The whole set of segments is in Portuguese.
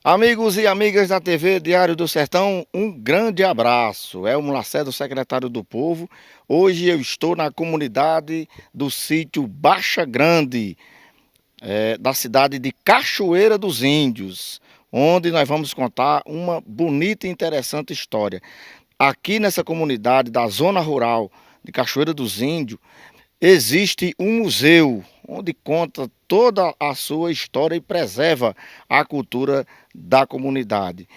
Amigos e amigas da TV Diário do Sertão, um grande abraço. É o Lacerda, secretário do Povo. Hoje eu estou na comunidade do sítio Baixa Grande, da cidade de Cachoeira dos Índios, onde nós vamos contar uma bonita e interessante história. Aqui nessa comunidade da zona rural de Cachoeira dos Índios, existe um museu onde conta toda a sua história e preserva a cultura da comunidade,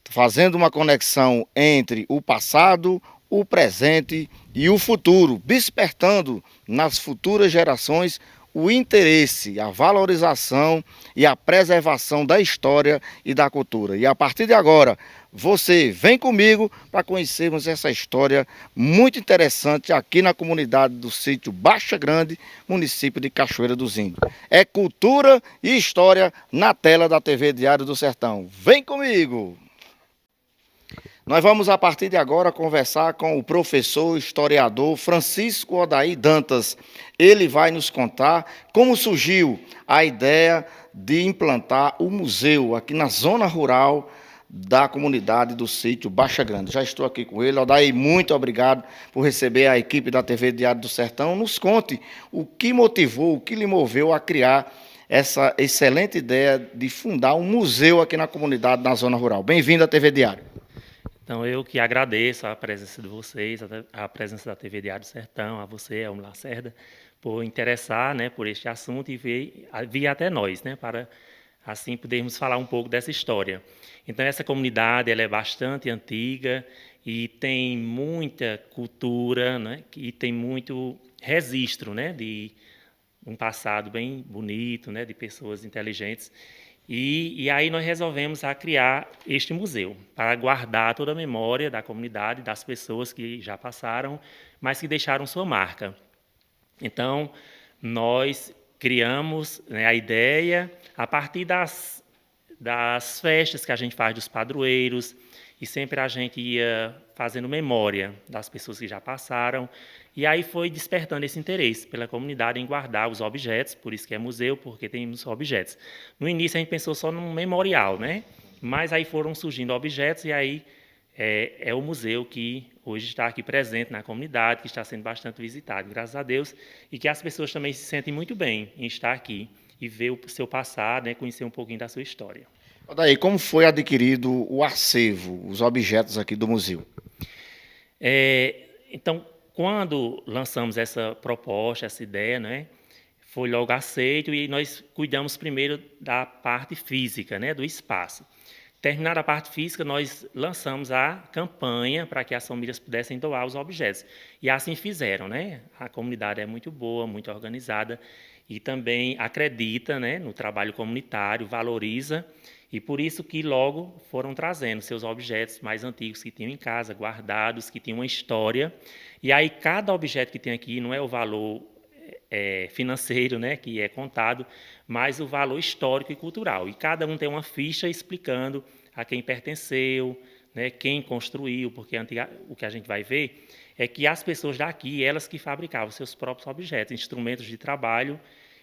fazendo uma conexão entre o passado, o presente e o futuro, despertando nas futuras gerações o interesse, a valorização e a preservação da história e da cultura. E a partir de agora, você vem comigo para conhecermos essa história muito interessante aqui na comunidade do sítio Baixa Grande, município de Cachoeira dos Índios. É cultura e história na tela da TV Diário do Sertão. Vem comigo! Nós vamos, a partir de agora, conversar com o professor historiador Francisco Odair Dantas. Ele vai nos contar como surgiu a ideia de implantar o museu aqui na zona rural da comunidade do sítio Baixa Grande. Já estou aqui com ele. Odair, muito obrigado por receber a equipe da TV Diário do Sertão. Nos conte o que motivou, o que lhe moveu a criar essa excelente ideia de fundar um museu aqui na comunidade, na zona rural. Bem-vindo à TV Diário. Então, eu que agradeço a presença de vocês, a presença da TV Diário do Sertão, a você, Elmo Lacerda, por interessar, né, por este assunto e vir até nós, né, para assim podermos falar um pouco dessa história. Então, essa comunidade ela é bastante antiga e tem muita cultura, né, e tem muito registro, né, de um passado bem bonito, né, de pessoas inteligentes. E aí nós resolvemos criar este museu, para guardar toda a memória da comunidade, das pessoas que já passaram, mas que deixaram sua marca. Então, nós criamos, né, a ideia a partir das festas que a gente faz dos padroeiros, e sempre a gente ia fazendo memória das pessoas que já passaram, e aí foi despertando esse interesse pela comunidade em guardar os objetos, por isso que é museu, porque temos objetos. No início a gente pensou só num memorial, né? Mas aí foram surgindo objetos e aí é o museu que hoje está aqui presente na comunidade, que está sendo bastante visitado, graças a Deus, e que as pessoas também se sentem muito bem em estar aqui e ver o seu passado, né, conhecer um pouquinho da sua história. Daí, como foi adquirido o acervo, os objetos aqui do museu? Então, quando lançamos essa proposta, essa ideia, né, foi logo aceito e nós cuidamos primeiro da parte física, né, do espaço. Terminada a parte física, nós lançamos a campanha para que as famílias pudessem doar os objetos. E assim fizeram, né? A comunidade é muito boa, muito organizada e também acredita, né, no trabalho comunitário, valoriza, e por isso que logo foram trazendo seus objetos mais antigos que tinham em casa, guardados, que tinham uma história. E aí cada objeto que tem aqui não é o valor financeiro, né, que é contado, mas o valor histórico e cultural. E cada um tem uma ficha explicando a quem pertenceu, né, quem construiu, porque o que a gente vai ver é que as pessoas daqui, elas que fabricavam seus próprios objetos, instrumentos de trabalho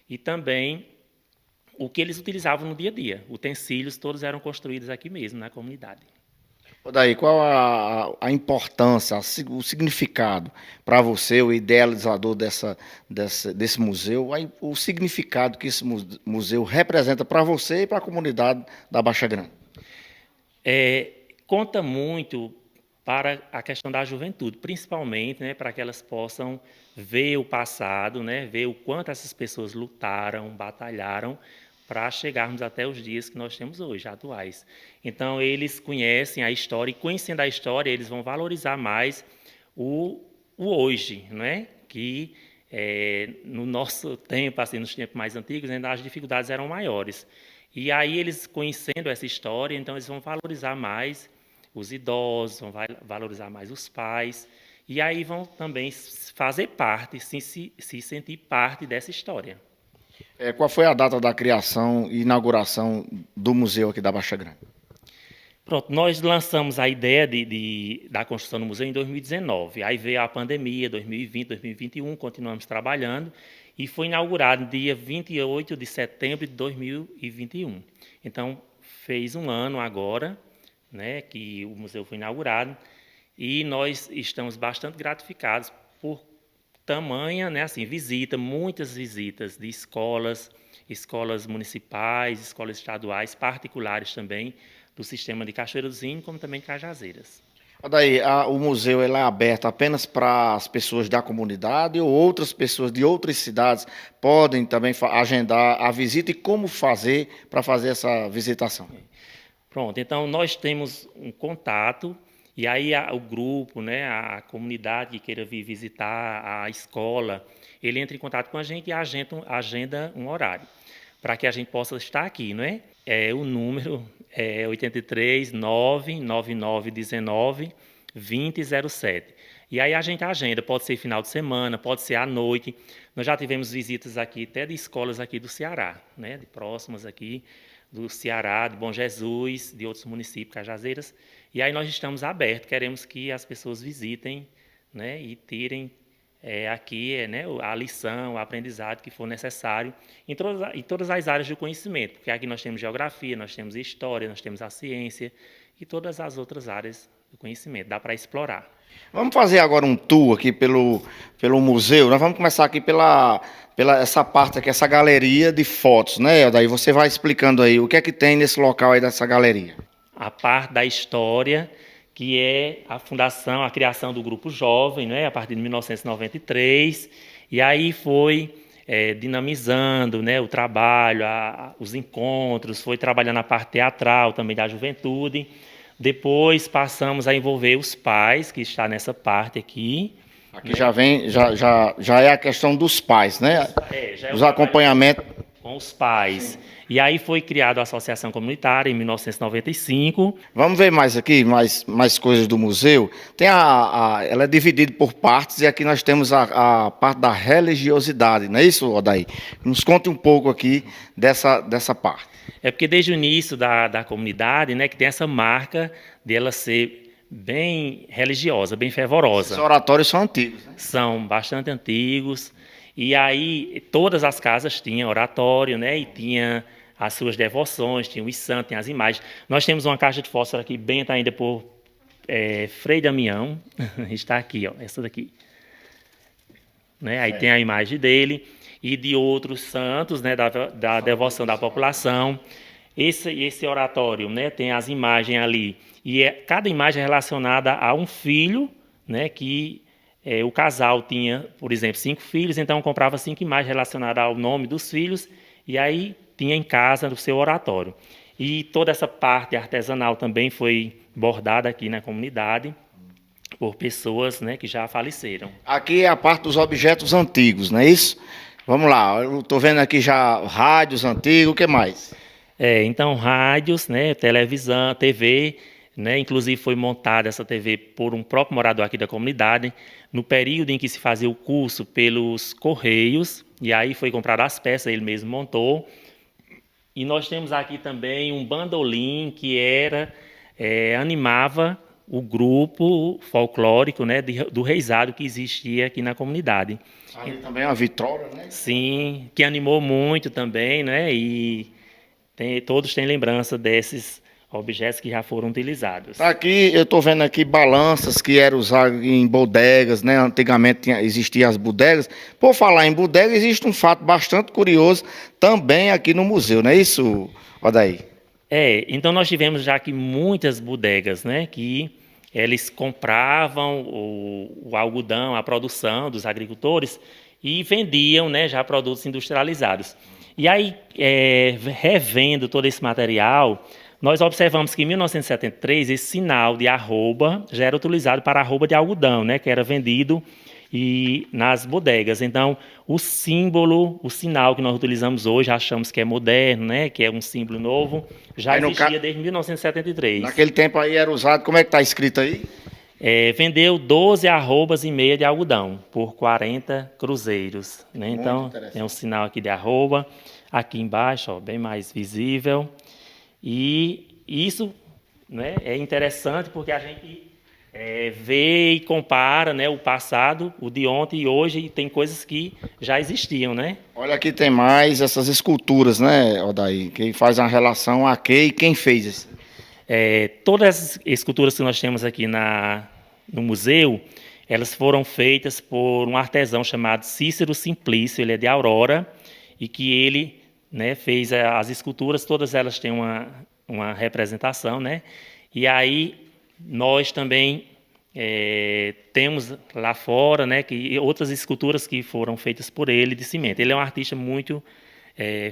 e também o que eles utilizavam no dia a dia. Utensílios, todos eram construídos aqui mesmo, na comunidade. Daí, qual a importância, o significado para você, o idealizador desse museu, o significado que esse museu representa para você e para a comunidade da Baixa Grande? Conta muito para a questão da juventude, principalmente, né, para que elas possam ver o passado, né, ver o quanto essas pessoas lutaram, batalharam para chegarmos até os dias que nós temos hoje, atuais. Então, eles conhecem a história e, conhecendo a história, eles vão valorizar mais o hoje, né, que no nosso tempo, assim, nos tempos mais antigos, ainda as dificuldades eram maiores. E aí, eles conhecendo essa história, então, eles vão valorizar mais os idosos, vão valorizar mais os pais, e aí vão também fazer parte, se sentir parte dessa história. Qual foi a data da criação e inauguração do museu aqui da Baixa Grande? Pronto, nós lançamos a ideia da construção do museu em 2019. Aí veio a pandemia, 2020, 2021, continuamos trabalhando, e foi inaugurado no dia 28 de setembro de 2021. Então, fez um ano agora, né, que o museu foi inaugurado, e nós estamos bastante gratificados por tamanha, né, assim, muitas visitas de escolas, escolas municipais, escolas estaduais, particulares também, do sistema de Cachoeira do Zinho, como também de Cajazeiras. Daí, o museu ele é aberto apenas para as pessoas da comunidade ou outras pessoas de outras cidades podem também agendar a visita e como fazer para fazer essa visitação? Pronto, então nós temos um contato e aí o grupo, né, a comunidade que queira vir visitar a escola, ele entra em contato com a gente e agenda um horário para que a gente possa estar aqui, não é? O número é 83 999 19 2007. E aí a gente agenda, pode ser final de semana, pode ser à noite. Nós já tivemos visitas aqui até de escolas aqui do Ceará, né, de próximas aqui do Ceará, de Bom Jesus, de outros municípios, Cajazeiras. E aí nós estamos abertos, queremos que as pessoas visitem, né, e tirem aqui, né, a lição, o aprendizado que for necessário em todas as áreas do conhecimento, porque aqui nós temos geografia, nós temos história, nós temos a ciência e todas as outras áreas do conhecimento, dá para explorar. Vamos fazer agora um tour aqui pelo museu. Nós vamos começar aqui pela essa parte aqui, essa galeria de fotos, né? Daí você vai explicando aí o que é que tem nesse local aí dessa galeria. A parte da história, que é a fundação, a criação do Grupo Jovem, né, a partir de 1993, e aí foi dinamizando, né, o trabalho, os encontros, foi trabalhando a parte teatral também da juventude. Depois passamos a envolver os pais, que está nessa parte aqui. Aqui, né? já é a questão dos pais, né? Os acompanhamentos com os pais. E aí foi criada a Associação Comunitária em 1995. Vamos ver mais aqui, mais coisas do museu. Tem ela é dividida por partes e aqui nós temos a parte da religiosidade, não é isso, Odair? Nos conte um pouco aqui dessa parte. É porque desde o início da comunidade, né, que tem essa marca de ela ser bem religiosa, bem fervorosa. Os oratórios são antigos, né? São bastante antigos. E aí todas as casas tinham oratório, né, e tinha as suas devoções, tinha os santos, tinha as imagens. Nós temos uma caixa de fósforo aqui, bem ainda por Frei Damião, está aqui, ó, essa daqui. Né, aí tem a imagem dele e de outros santos, né, da devoção da população. Esse oratório, né, tem as imagens ali, e cada imagem é relacionada a um filho, né, que o casal tinha, por exemplo, 5 filhos, então comprava 5 imagens relacionadas ao nome dos filhos, e aí tinha em casa o seu oratório. E toda essa parte artesanal também foi bordada aqui na comunidade, por pessoas, né, que já faleceram. Aqui é a parte dos objetos antigos, não é isso? Vamos lá, eu estou vendo aqui já rádios antigos, o que mais? Então rádios, né, televisão, TV, né, inclusive foi montada essa TV por um próprio morador aqui da comunidade, no período em que se fazia o curso pelos Correios, e aí foi comprado as peças, ele mesmo montou. E nós temos aqui também um bandolim que animava o grupo folclórico, né, do reizado que existia aqui na comunidade. Ali também é uma vitrola, né? Sim, que animou muito também, né, e todos têm lembrança desses objetos que já foram utilizados. Aqui eu estou vendo aqui balanças que eram usadas em bodegas, né? Antigamente existiam as bodegas. Por falar em bodega, existe um fato bastante curioso também aqui no museu, não é isso, Odair? Então nós tivemos já aqui muitas bodegas, né? Que eles compravam o algodão, a produção dos agricultores e vendiam, né, já produtos industrializados. E aí, revendo todo esse material, nós observamos que em 1973 esse sinal de arroba já era utilizado para arroba de algodão, né, que era vendido nas bodegas. Então, o sinal que nós utilizamos hoje, achamos que é moderno, né, que é um símbolo novo, já existia desde 1973. Naquele tempo aí era usado, como é que está escrito aí? Vendeu 12 arrobas e meia de algodão por 40 cruzeiros. Né? Então, tem um sinal aqui de arroba, aqui embaixo, ó, bem mais visível. E isso, né, é interessante porque a gente Vê e compara, né, o passado, o de ontem e hoje, e tem coisas que já existiam, né? Olha, aqui tem mais essas esculturas, né, Odaí? Que faz uma relação a quem e quem fez isso. Todas as esculturas que nós temos aqui no museu, elas foram feitas por um artesão chamado Cícero Simplício, ele é de Aurora, e que ele, né, fez as esculturas, todas elas têm uma representação, né? E aí nós também temos lá fora, né, outras esculturas que foram feitas por ele de cimento. Ele é um artista muito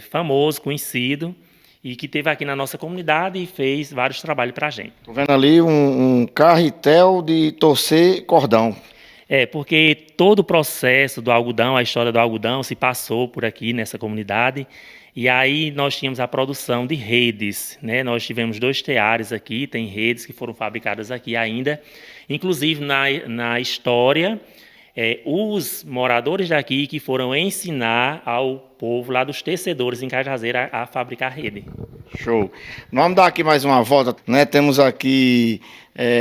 famoso, conhecido, e que esteve aqui na nossa comunidade e fez vários trabalhos para a gente. Estou vendo ali um carretel de torcer cordão. Porque todo o processo do algodão, a história do algodão se passou por aqui nessa comunidade, e aí nós tínhamos a produção de redes, né? Nós tivemos 2 teares aqui, tem redes que foram fabricadas aqui ainda, inclusive na história, os moradores daqui que foram ensinar ao povo lá dos tecedores em Cajazeira a fabricar rede. Show. Vamos dar aqui mais uma volta, né? Temos aqui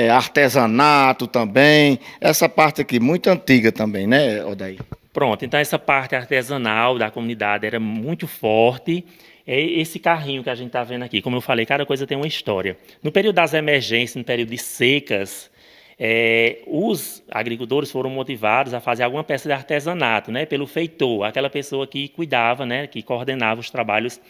artesanato também. Essa parte aqui, muito antiga também, né, Odaí? Pronto, então essa parte artesanal da comunidade era muito forte. Esse carrinho que a gente está vendo aqui, como eu falei, cada coisa tem uma história. No período das emergências, no período de secas, os agricultores foram motivados a fazer alguma peça de artesanato, né, pelo feitor, aquela pessoa que cuidava, né, que coordenava os trabalhos.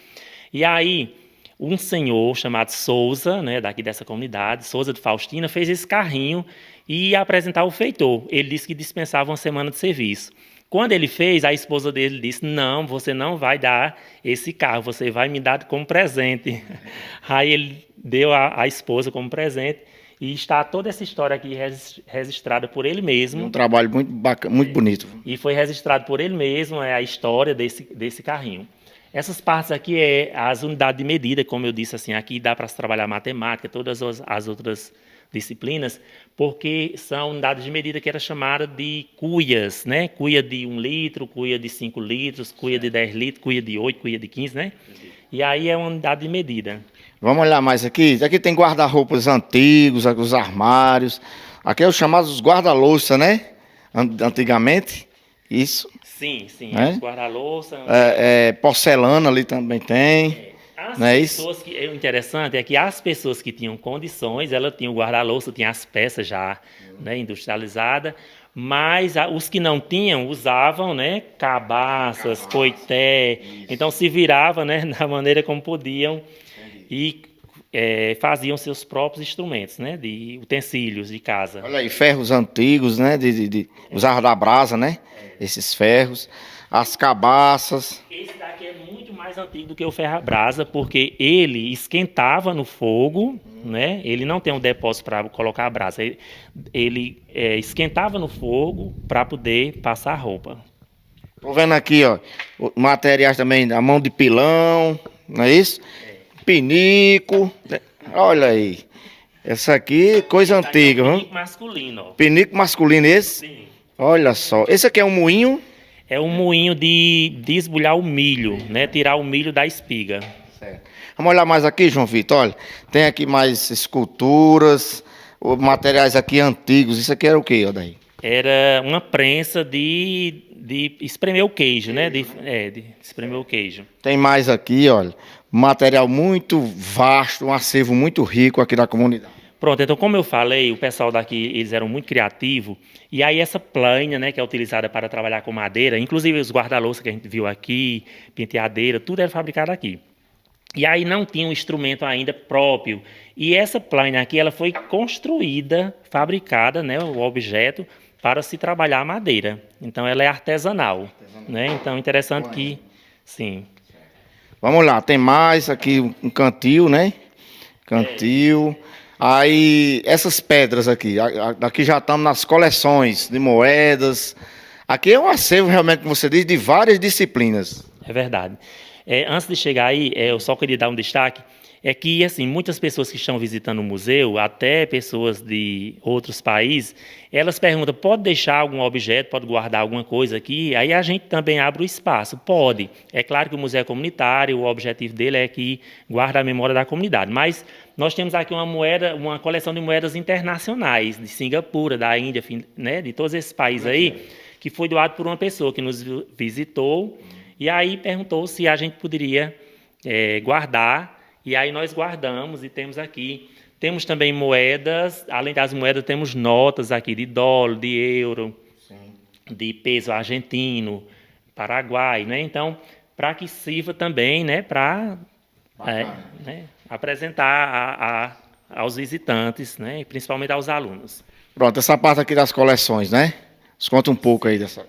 E aí, um senhor chamado Souza, né, daqui dessa comunidade, Souza de Faustina, fez esse carrinho e ia apresentar ao feitor. Ele disse que dispensava uma semana de serviço. Quando ele fez, a esposa dele disse: não, você não vai dar esse carro, você vai me dar como presente. Aí ele deu a esposa como presente. E está toda essa história aqui registrada por ele mesmo. Um trabalho muito bacana, muito bonito. E foi registrado por ele mesmo, a história desse carrinho. Essas partes aqui as unidades de medida, como eu disse, assim, aqui dá para se trabalhar matemática, todas as outras disciplinas, porque são unidades de medida que era chamada de cuias, né? Cuia de 1 litro, cuia de 5 litros, cuia de 10 litros, cuia de 8, cuia de 15, né? E aí é uma unidade de medida. Vamos olhar mais aqui. Aqui tem guarda-roupas antigos, os armários. Aqui é os chamados guarda-louça, né? Antigamente. Isso. Sim, Os guarda-louça. Porcelana ali também tem. Não é isso? O interessante é que as pessoas que tinham condições, elas tinham guarda-louça, tinham as peças já, né, industrializadas, mas os que não tinham usavam, né, cabaças, coité, então se virava, né, da maneira como podiam e faziam seus próprios instrumentos, né, de utensílios de casa. Olha aí, ferros antigos, né, usavam da brasa, né, esses ferros, as cabaças. Esse daqui é muito mais antigo do que o ferro à brasa, porque ele esquentava no fogo, né? Ele não tem um depósito para colocar a brasa. Ele esquentava no fogo para poder passar a roupa. Estou vendo aqui, ó, materiais também, a mão de pilão, não é isso? Pinico, olha aí. Essa aqui, coisa antiga, viu? Pinico masculino. Ó. Pinico masculino esse? Sim. Olha só. Esse aqui é um moinho? É um moinho de desbulhar o milho, né? Tirar o milho da espiga. Certo. Vamos olhar mais aqui, João Vitor. Olha, tem aqui mais esculturas, materiais aqui antigos. Isso aqui era o quê, Odaí? Era uma prensa de espremer o queijo, né? De espremer o queijo. Tem mais aqui, olha, material muito vasto, um acervo muito rico aqui da comunidade. Pronto, então como eu falei, o pessoal daqui, eles eram muito criativos, e aí essa plaina, né, que é utilizada para trabalhar com madeira, inclusive os guarda-louça que a gente viu aqui, penteadeira, tudo era fabricado aqui. E aí não tinha um instrumento ainda próprio, e essa plaina aqui, ela foi construída, fabricada, né, o objeto, para se trabalhar a madeira. Então ela é artesanal, né, então interessante que, sim. Vamos lá, tem mais aqui um cantil, né, cantil... Aí, essas pedras aqui, aqui já estamos nas coleções de moedas. Aqui é um acervo, realmente, como você diz, de várias disciplinas. É verdade. Antes de chegar aí, eu só queria dar um destaque, é que, assim, muitas pessoas que estão visitando o museu, até pessoas de outros países, elas perguntam, pode deixar algum objeto, pode guardar alguma coisa aqui? Aí a gente também abre o espaço. Pode. É claro que o museu é comunitário, o objetivo dele é que guarda a memória da comunidade, mas nós temos aqui uma coleção de moedas internacionais, de Singapura, da Índia, né, de todos esses países aí, que foi doado por uma pessoa que nos visitou, e aí perguntou se a gente poderia guardar, e aí nós guardamos e temos aqui. Temos também moedas, além das moedas, temos notas aqui de dólar, de euro, de peso argentino, paraguai, né? Então, para que sirva também, né, para apresentar aos visitantes, né, principalmente aos alunos. Pronto, essa parte aqui das coleções, né? Nos conta um pouco aí dessa.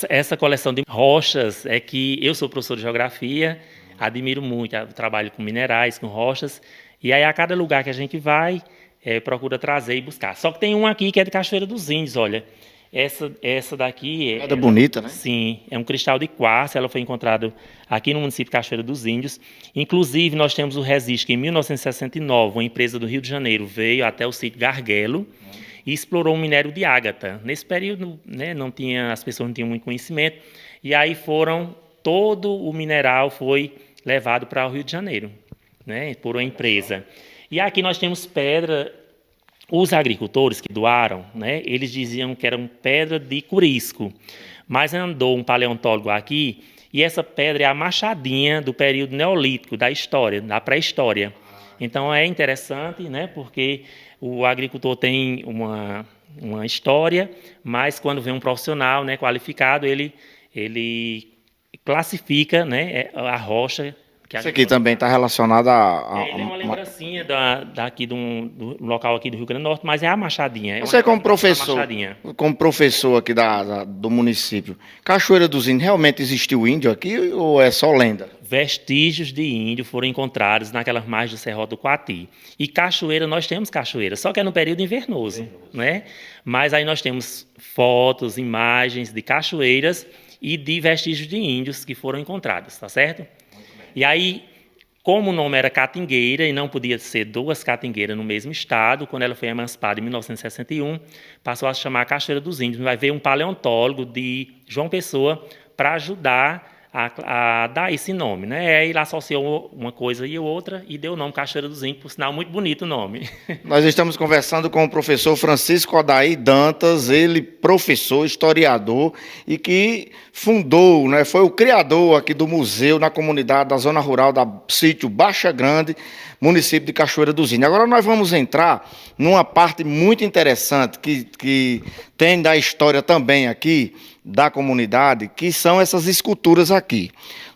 Essa coleção de rochas é que eu sou professor de geografia, admiro muito o trabalho com minerais, com rochas, e aí a cada lugar que a gente vai, procura trazer e buscar. Só que tem um aqui que é de Cachoeira dos Índios, olha. Essa daqui é bonita, né? Sim, é um cristal de quartzo, ela foi encontrada aqui no município de Cachoeira dos Índios. Inclusive, nós temos o registro que em 1969, uma empresa do Rio de Janeiro veio até o sítio Garguelo e explorou o minério de ágata. Nesse período, né, as pessoas não tinham muito conhecimento, e aí todo o mineral foi levado para o Rio de Janeiro, né, por uma empresa. E aqui nós temos pedra. Os agricultores que doaram, né, eles diziam que era uma pedra de curisco, mas andou um paleontólogo aqui e essa pedra é a machadinha do período neolítico da história, da pré-história. Então é interessante, né, porque o agricultor tem uma história, mas quando vem um profissional, né, qualificado, ele classifica, né, a rocha. Isso aqui também está relacionado ele é uma lembrancinha daqui do local aqui do Rio Grande do Norte, mas é a machadinha. Você como professor aqui do município, Cachoeira dos Índios, realmente existiu índio aqui ou é só lenda? Vestígios de índio foram encontrados naquelas margens do Serrote do Coati. E cachoeira, nós temos cachoeira, só que é no período invernoso, né? Mas aí nós temos fotos, imagens de cachoeiras e de vestígios de índios que foram encontrados, tá certo? E aí, como o nome era Catingueira e não podia ser duas catingueiras no mesmo estado, quando ela foi emancipada em 1961, passou a se chamar Cachoeira dos Índios. Vai ver um paleontólogo de João Pessoa para ajudar a dar esse nome, né? Aí ele associou uma coisa e outra e deu o nome Cachoeira dos Índios, por sinal muito bonito o nome. Nós estamos conversando com o professor Francisco Odair Dantas, ele professor, historiador e que fundou, né, foi o criador aqui do museu na comunidade da zona rural da sítio Baixa Grande, município de Cachoeira dos Índios. Agora nós vamos entrar numa parte muito interessante que tem da história também aqui, da comunidade, que são essas esculturas aqui.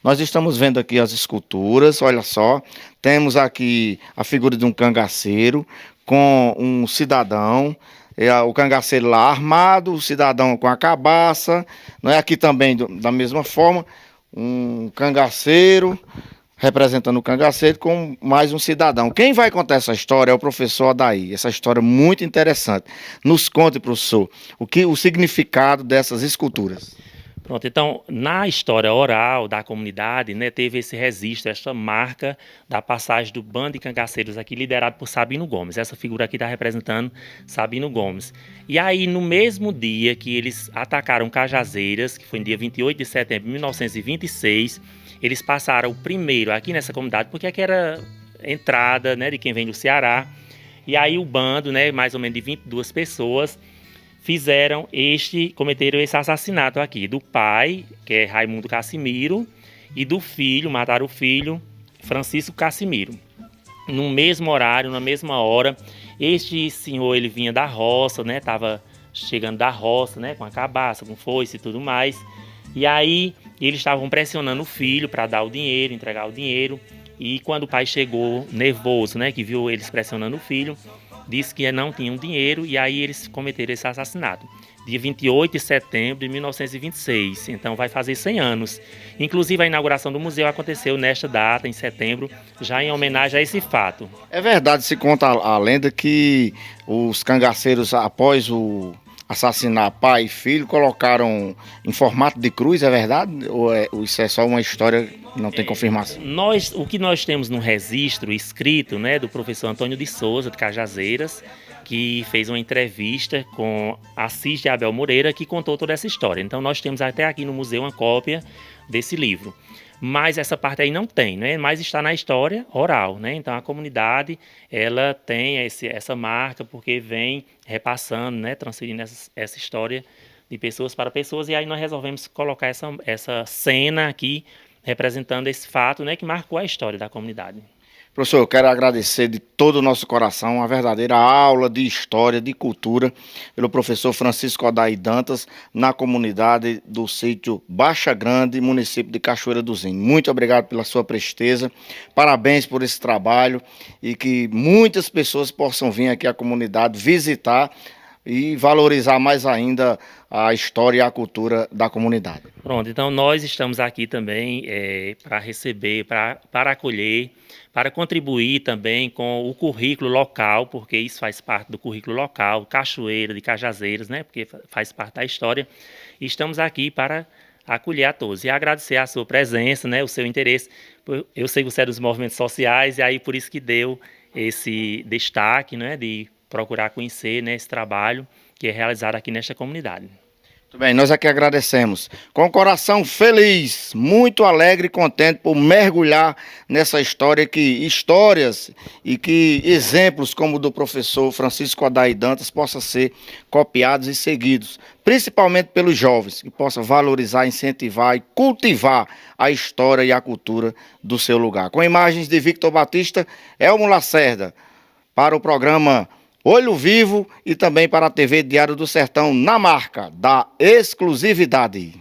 Nós estamos vendo aqui as esculturas, olha só, temos aqui a figura de um cangaceiro com um cidadão, o cangaceiro lá armado, o cidadão com a cabaça, não é? Aqui também da mesma forma, um cangaceiro, representando o cangaceiro com mais um cidadão. Quem vai contar essa história é o professor Odair. Essa história é muito interessante. Nos conte, professor, o significado dessas esculturas. Pronto, então, na história oral da comunidade, né, teve esse registro, essa marca da passagem do bando de cangaceiros aqui, liderado por Sabino Gomes. Essa figura aqui está representando Sabino Gomes. E aí, no mesmo dia que eles atacaram Cajazeiras, que foi no dia 28 de setembro de 1926, eles passaram o primeiro aqui nessa comunidade, porque aqui era entrada, né, de quem vem do Ceará. E aí o bando, né, mais ou menos de 22 pessoas, cometeram esse assassinato aqui, do pai, que é Raimundo Cassimiro, e do filho, mataram o filho, Francisco Cassimiro. No mesmo horário, na mesma hora, este senhor, ele vinha da roça, né, estava chegando da roça, né, com a cabaça, com foice e tudo mais. E aí eles estavam pressionando o filho para dar o dinheiro, entregar o dinheiro. E quando o pai chegou nervoso, né, que viu eles pressionando o filho, disse que não tinham dinheiro e aí eles cometeram esse assassinato. Dia 28 de setembro de 1926, então vai fazer 100 anos. Inclusive a inauguração do museu aconteceu nesta data, em setembro, já em homenagem a esse fato. É verdade, se conta a lenda que os cangaceiros, após assassinar pai e filho, colocaram em formato de cruz, é verdade? Ou isso é só uma história que não tem confirmação? O que nós temos no registro escrito, né, do professor Antônio de Souza, de Cajazeiras, que fez uma entrevista com Assis de Abel Moreira, que contou toda essa história. Então nós temos até aqui no museu uma cópia desse livro. mas essa parte aí não tem, né? Mas está na história oral, né? Então a comunidade ela tem essa marca porque vem repassando, né? Transferindo essa história de pessoas para pessoas, e aí nós resolvemos colocar essa cena aqui representando esse fato, né? Que marcou a história da comunidade. Professor, eu quero agradecer de todo o nosso coração uma verdadeira aula de história, de cultura, pelo professor Francisco Odair Dantas, na comunidade do sítio Baixa Grande, município de Cachoeira do Zinho. Muito obrigado pela sua presteza, parabéns por esse trabalho e que muitas pessoas possam vir aqui à comunidade visitar e valorizar mais ainda a história e a cultura da comunidade. Pronto, então nós estamos aqui também para receber, para acolher, para contribuir também com o currículo local, porque isso faz parte do currículo local, Cachoeira, de Cajazeiras, né? Porque faz parte da história. E estamos aqui para acolher a todos e agradecer a sua presença, né? O seu interesse. Eu sei que você é dos movimentos sociais e aí por isso que deu esse destaque, né? De procurar conhecer, né, esse trabalho que é realizado aqui nesta comunidade. Muito bem, nós aqui agradecemos. Com o coração feliz, muito alegre e contente por mergulhar nessa história, que histórias e que exemplos como o do professor Francisco Odair Dantas possam ser copiados e seguidos, principalmente pelos jovens, que possam valorizar, incentivar e cultivar a história e a cultura do seu lugar. Com imagens de Victor Batista, Elmo Lacerda, para o programa Olho Vivo e também para a TV Diário do Sertão, na marca da exclusividade.